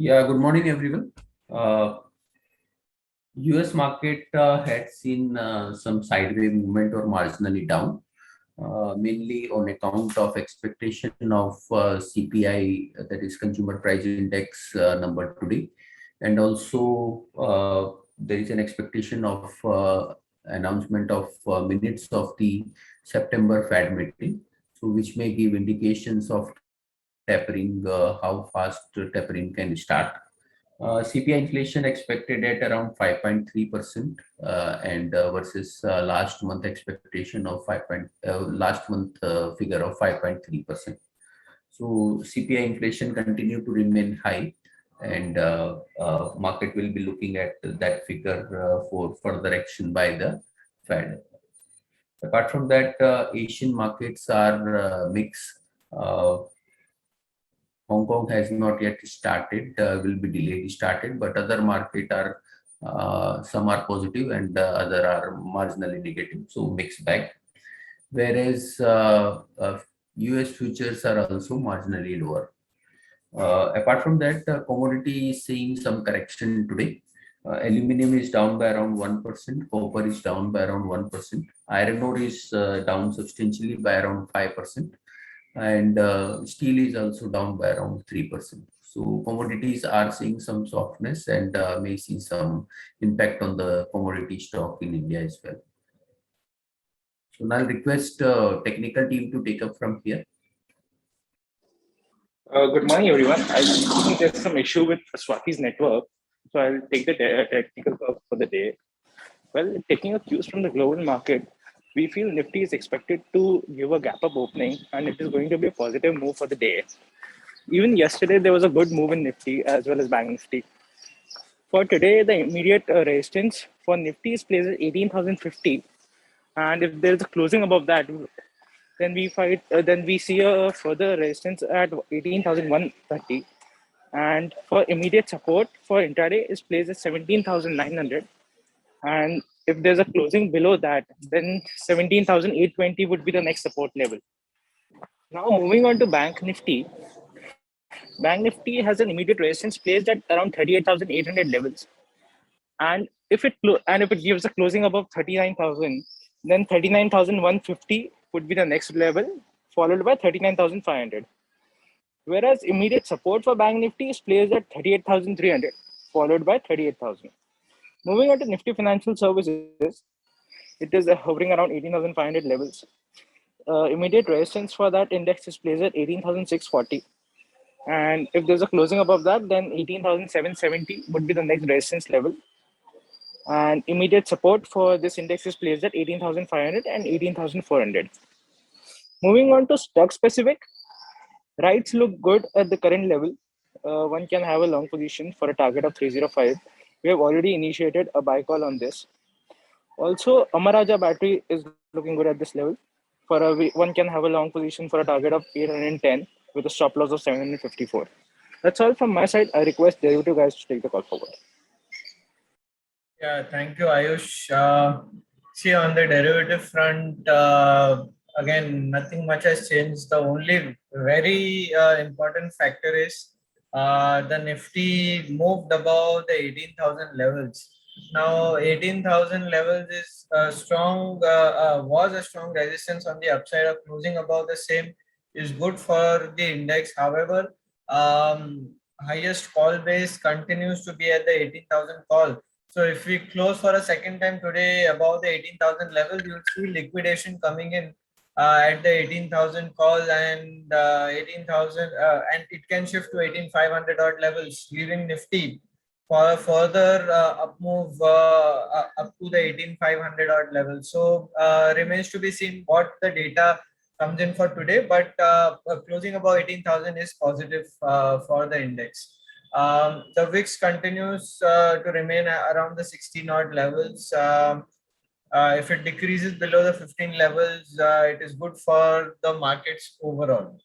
Yeah, good morning, everyone. US market had seen some sideways movement or marginally down, mainly on account of expectation of CPI, that is Consumer Price Index number today, and also there is an expectation of announcement of minutes of the September Fed meeting, so which may give indications of tapering, how fast tapering can start. CPI inflation expected at around 5.3%, and versus last month expectation of last month figure of 5.3%. So CPI inflation continue to remain high, and market will be looking at that figure for further action by the Fed. Apart from that, Asian markets are mixed. Hong Kong has not yet started, will be delayed started, but other market are some are positive and other are marginally negative, so mixed bag. Whereas US futures are also marginally lower. Apart from that, commodity is seeing some correction today. Aluminum is down by around 1%, copper is down by around 1%, iron ore is down substantially by around 5%, and steel is also down by around 3%. So commodities are seeing some softness and may see some impact on the commodity stock in India as well. So now I'll request technical team to take up from here. Good morning, everyone. I think there's some issue with Swati's network, so I'll take the technical curve for the day. Well, taking a cues from the global market, we feel Nifty is expected to give a gap up opening, and it is going to be a positive move for the day. Even yesterday, there was a good move in Nifty as well as Bank Nifty. For today, the immediate resistance for Nifty is placed at 18,050, and if there is a closing above that, then we see a further resistance at 18,130, and for immediate support for intraday is placed at 17,900, and if there's a closing below that, then 17,820 would be the next support level. Now moving on to Bank Nifty has an immediate resistance placed at around 38,800 levels, and if it gives a closing above 39,000, then 39,150 would be the next level, followed by 39,500. Whereas immediate support for Bank Nifty is placed at 38,300, followed by 38,000. Moving on to Nifty Financial Services, it is hovering around 18,500 levels. Immediate resistance for that index is placed at 18,640. And if there's a closing above that, then 18,770 would be the next resistance level. And immediate support for this index is placed at 18,500 and 18,400. Moving on to stock specific, REITs look good at the current level. One can have a long position for a target of 305. We have already initiated a buy call on this. Also, Amaraja battery is looking good at this level. One can have a long position for a target of 810 with a stop loss of 754. That's all from my side. I request derivative guys to take the call forward. Yeah, thank you, Ayush. See, on the derivative front, again, nothing much has changed. The only very important factor is the Nifty moved above the 18,000 levels. Now, 18,000 levels is was a strong resistance on the upside. Of closing above the same is good for the index. However, highest call base continues to be at the 18,000 call. So if we close for a second time today above the 18,000 level, you'll see liquidation coming in at the 18,000 call and 18,000, and it can shift to 18,500 odd levels, leaving Nifty for a further up move up to the 18,500 odd level. So remains to be seen what the data comes in for today, but closing above 18,000 is positive for the index. The VIX continues to remain around the 16 odd levels. If it decreases below the 15 levels, it is good for the markets overall.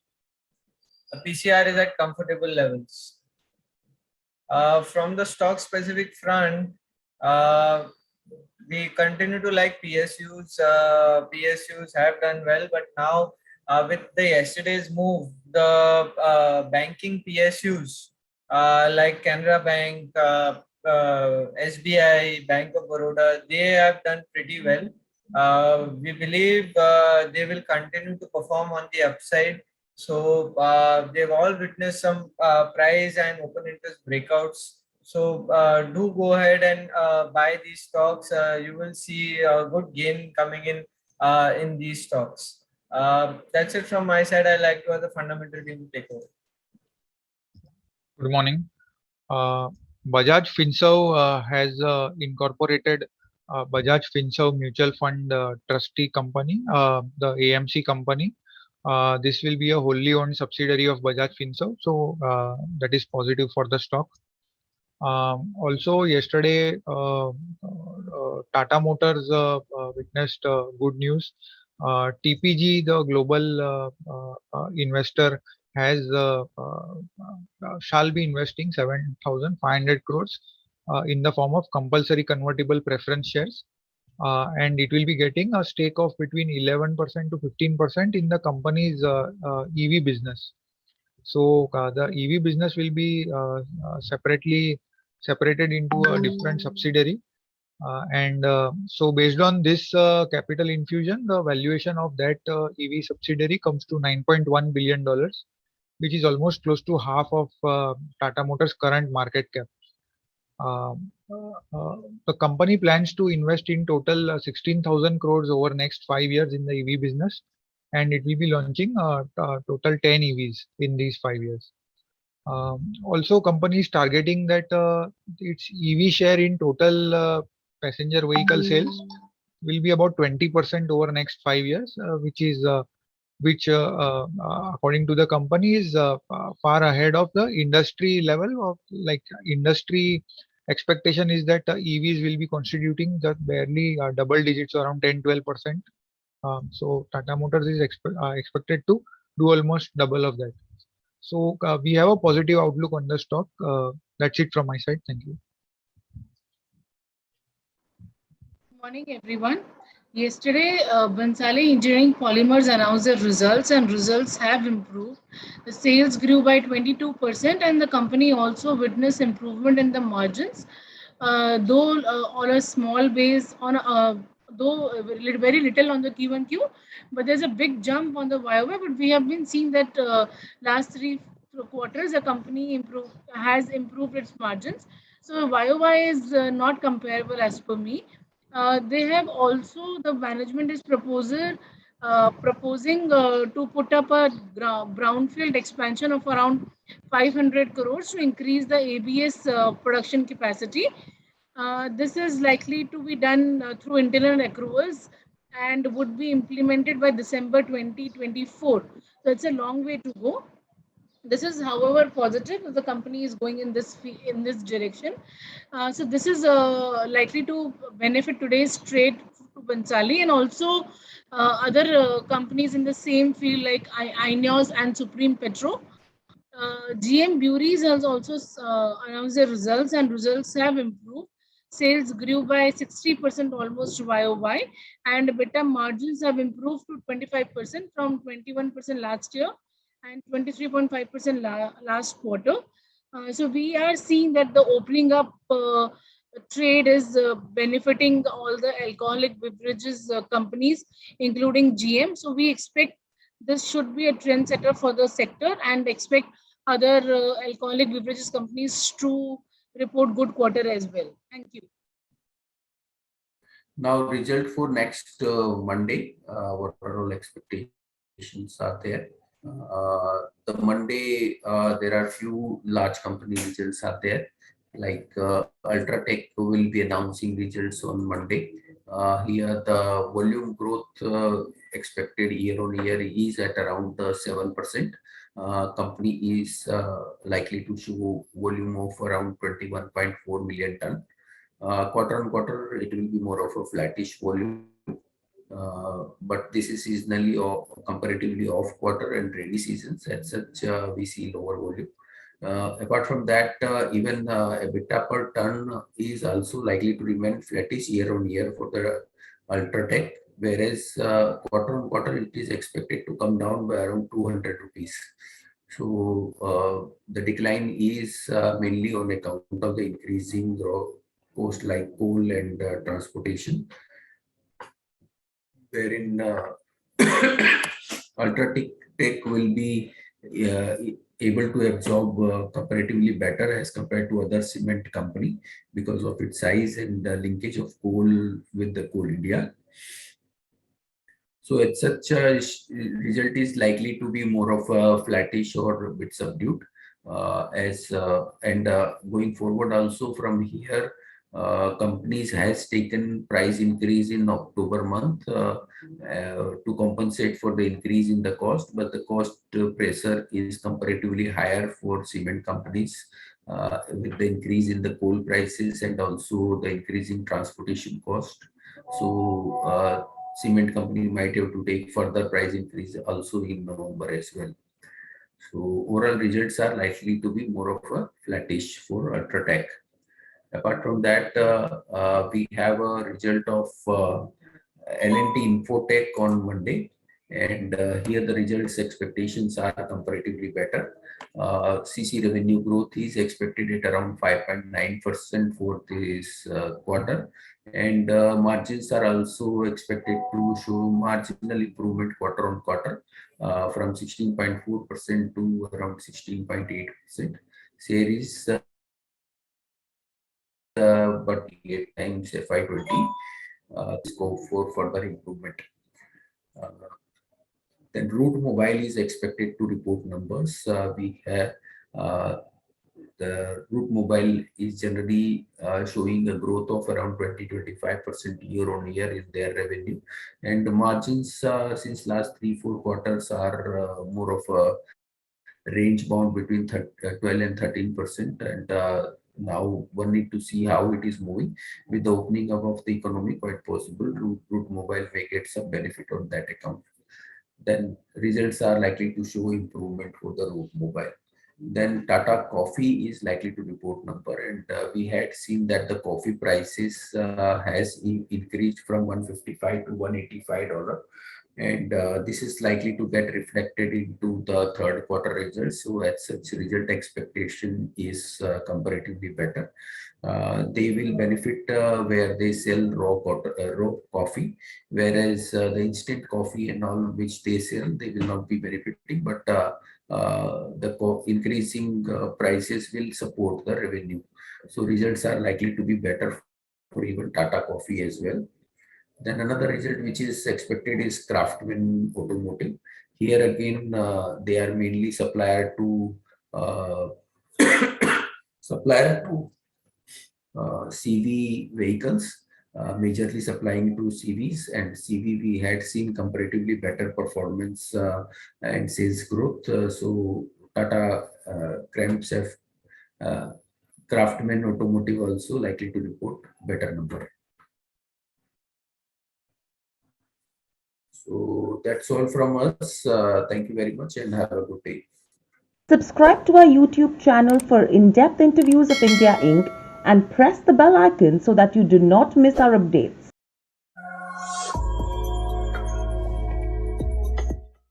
The PCR is at comfortable levels. From the stock specific front, we continue to like PSUs. PSUs have done well, but now with the yesterday's move, the banking PSUs like Canara Bank, SBI, Bank of Baroda, they have done pretty well. We believe they will continue to perform on the upside. So they've all witnessed some price and open interest breakouts. So do go ahead and buy these stocks. You will see a good gain coming in these stocks. That's it from my side. I like to have the fundamental team to take over. Good morning. Bajaj Finserv has incorporated Bajaj Finserv Mutual Fund Trustee Company, the AMC company. This will be a wholly owned subsidiary of Bajaj Finserv, so that is positive for the stock. Also, yesterday, Tata Motors witnessed good news. TPG, the global investor, shall be investing 7,500 crores in the form of compulsory convertible preference shares, and it will be getting a stake of between 11% to 15% in the company's EV business. So the EV business will be separately separated into a different subsidiary, and so based on this capital infusion, the valuation of that EV subsidiary comes to $9.1 billion, which is almost close to half of Tata Motors' current market cap. The company plans to invest in total 16,000 crores over next 5 years in the EV business, and it will be launching total 10 EVs in these 5 years. Also, company is targeting that its EV share in total passenger vehicle sales will be about 20% over next 5 years, which according to the company is far ahead of the industry level of, like, industry expectation is that EVs will be constituting the barely double digits, around 10-12%. So Tata Motors is expected to do almost double of that. So we have a positive outlook on the stock. That's it from my side. Thank you. Good morning, everyone. Yesterday, Bhansali Engineering Polymers announced their results, and results have improved. The sales grew by 22%, and the company also witnessed improvement in the margins, though on a small base, though very little on the Q1Q, but there's a big jump on the YOY. But we have been seeing that last 3 quarters, the company has improved its margins. So YOY is not comparable as per me. They have also, the management is proposing to put up a brownfield expansion of around 500 crores to increase the ABS production capacity. This is likely to be done through internal accruals and would be implemented by December 2024. So it's a long way to go. This is, however, positive. The company is going in this direction. So this is likely to benefit today's trade to Bhansali, and also other companies in the same field like INEOS and Supreme Petro. GM Breweries has also announced their results, and results have improved. Sales grew by 60% almost YOY, and EBITDA margins have improved to 25% from 21% last year and 23.5% last quarter. So we are seeing that the opening up trade is benefiting all the alcoholic beverages companies, including GM. So we expect this should be a trendsetter for the sector, and expect other alcoholic beverages companies to report good quarter as well. Thank you. Now, result for next Monday, what are all expectations are there? The Monday, there are few large company results are there, like Ultratech will be announcing results on Monday. Here the volume growth expected year on year is at around 7%. Company is likely to show volume of around 21.4 million ton. Quarter on quarter, it will be more of a flattish volume. But this is seasonally or comparatively off quarter and rainy seasons. As such, we see lower volume. Apart from that, even EBITDA per ton is also likely to remain flattish year on year for the Ultratech, whereas quarter on quarter it is expected to come down by around 200 rupees. So the decline is mainly on account of the increasing cost like coal and transportation, wherein UltraTech will be uh, able to absorb comparatively better as compared to other cement company because of its size and the linkage of coal with the Coal India. So it's such a result is likely to be more of a flattish or a bit subdued and going forward also from here. Companies has taken price increase in October month to compensate for the increase in the cost, but the cost pressure is comparatively higher for cement companies with the increase in the coal prices and also the increase in transportation cost. So cement company might have to take further price increase also in November as well. So overall results are likely to be more of a flattish for UltraTech. Apart from that, we have a result of L&T Infotech on Monday, and here the results expectations are comparatively better. CC revenue growth is expected at around 5.9% for this quarter, and margins are also expected to show marginal improvement quarter on quarter from 16.4% to around 16.8%. Series but 8 times FY20 scope for further improvement. Then Route Mobile is expected to report numbers. We have the Route Mobile is generally showing a growth of around 20-25% year on year in their revenue, and the margins since last 3-4 quarters are more of a range bound between 12 and 13%, and now one need to see how it is moving. With the opening up of the economy, quite possible Route Mobile may get some benefit on that account. Then results are likely to show improvement for the Route Mobile. Then Tata Coffee is likely to report number, and we had seen that the coffee prices has increased from $155 to $185, and this is likely to get reflected into the third quarter results. So as such, result expectation is comparatively better. They will benefit where they sell raw coffee, whereas the instant coffee and all which they sell, they will not be benefiting, but the increasing prices will support the revenue. So results are likely to be better for even Tata Coffee as well. Then another result which is expected is Craftsman Automotive. Here again, they are mainly supplier to CV vehicles, majorly supplying to CVs, and CV we had seen comparatively better performance and sales growth. So Tata Craftsman Automotive also likely to report better number. So that's all from us. Thank you very much and have a good day. Subscribe to our YouTube channel for in-depth interviews of India Inc. and press the bell icon so that you do not miss our updates.